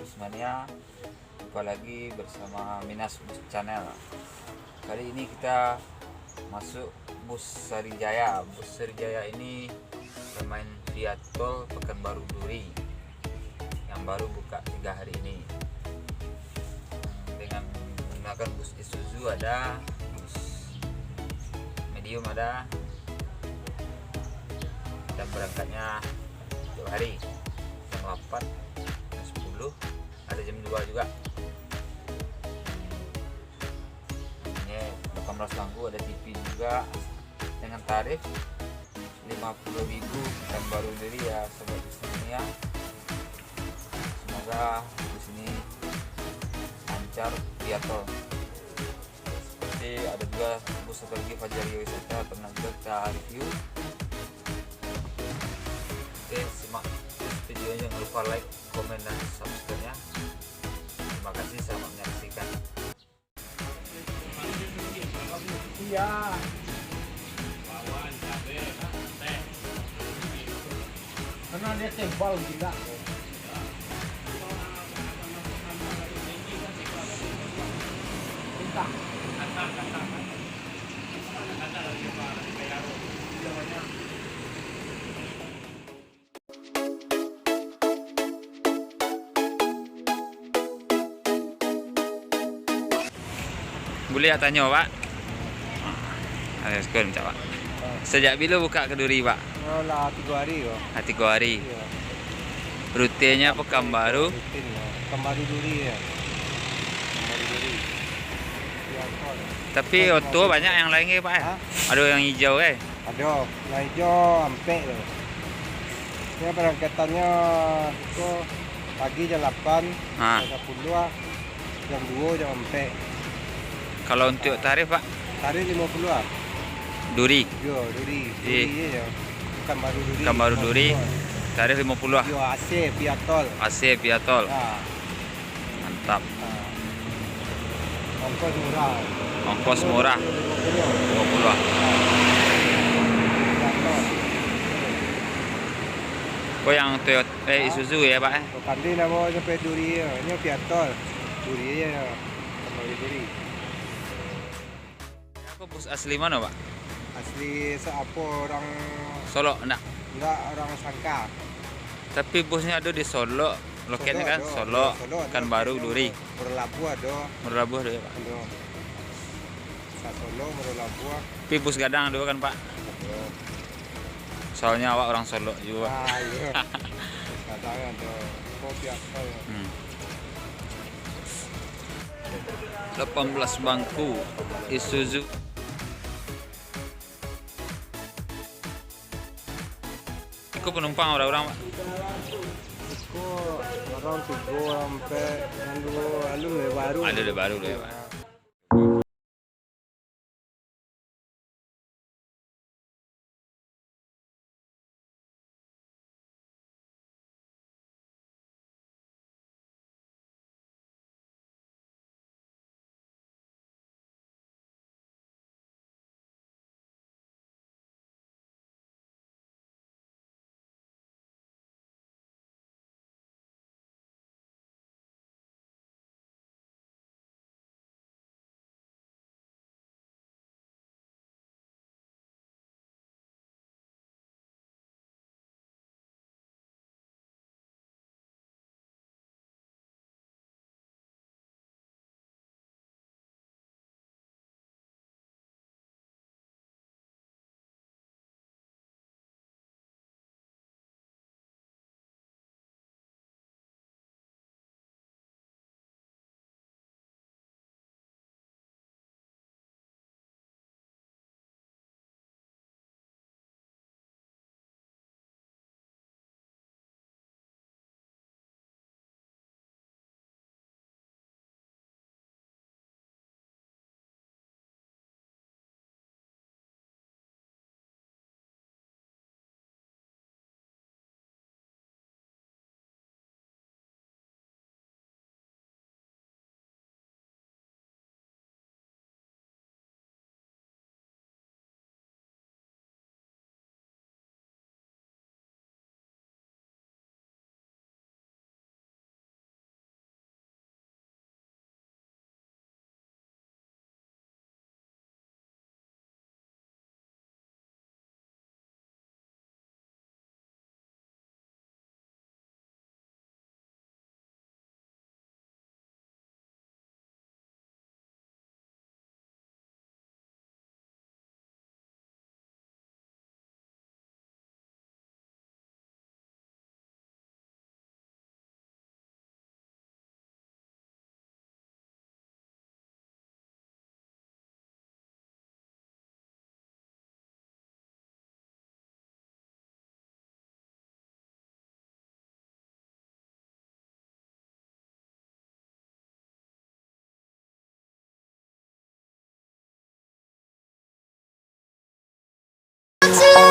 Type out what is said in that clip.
Busmania. Jumpa lagi bersama Minas Bus Channel. Kali ini kita masuk Bus Sarijaya. Bus Sarijaya ini pemain via tol Pekanbaru Duri yang baru buka 3 hari ini. Dengan menggunakan bus Isuzu, ada bus medium ada, dan berangkatnya 2 hari, jam 8, jam 10, ada jam 2 juga. Ini 18 bangku, ada TV juga, dengan tarif 50.000 Pekanbaru Duri ya sobat Busmania. Semoga bus ini lancar via tol. Seperti ada juga bus satu lagi Fajaria Wisata, pernah juga kita review. Oke, simak videonya, jangan lupa like, komen, dan subscribe-nya. Terima kasih selamat menyaksikan. Iya. Karena dia tebal gila. Minta. Boleh ya tanya Pak? Ada skor minta Pak. Sejak bila buka Keduri Pak? Oh lah 3 hari kok. 3 hari. Iya. Rutenya Pekanbaru. Rutin ya. Pekanbaru Duri ya. Pekanbaru Duri. Iya, tol. Tapi auto banyak yang lain Pak. Hah? Ada yang hijau Ada yang hijau sampai loh. Ini berangkatannya itu pagi jam 8, Nah, jam 10, jam 2, jam 4. kalau untuk tarif Pak, Hari 50. Duri, Yo, Duri. Iya. Duri ya. Pekanbaru Duri. Pekanbaru Duri, tarif 50 lah. Yo, AC via tol. AC via tol. Nah, Mantap. ongkos murah. Ongkos murah 50 lah. Oh yang Toyota Isuzu ya Pak? Kandi nama sampai Duri ya. Ini via tol. Duri ya. Pekanbaru Duri. Aku bus asli mana Pak? Asli seapa orang Solo enggak? enggak orang sangka. Tapi busnya ada di Solo. Loketnya kan Solo, Pekanbaru Duri. Merlabuh ada. Merlabuh ada ya Pak. Ada. Solo, Merlabuh. Tapi bus gadang ada kan Pak? Ada. Soalnya awak orang Solo juga. Ah, iya. Kadang ada kopi apa ya. 18 bangku Isuzu. Aku penumpang orang-orang Pak. Itu orang 3 sampai lalu baru. Ada baru ya Pak. Cinta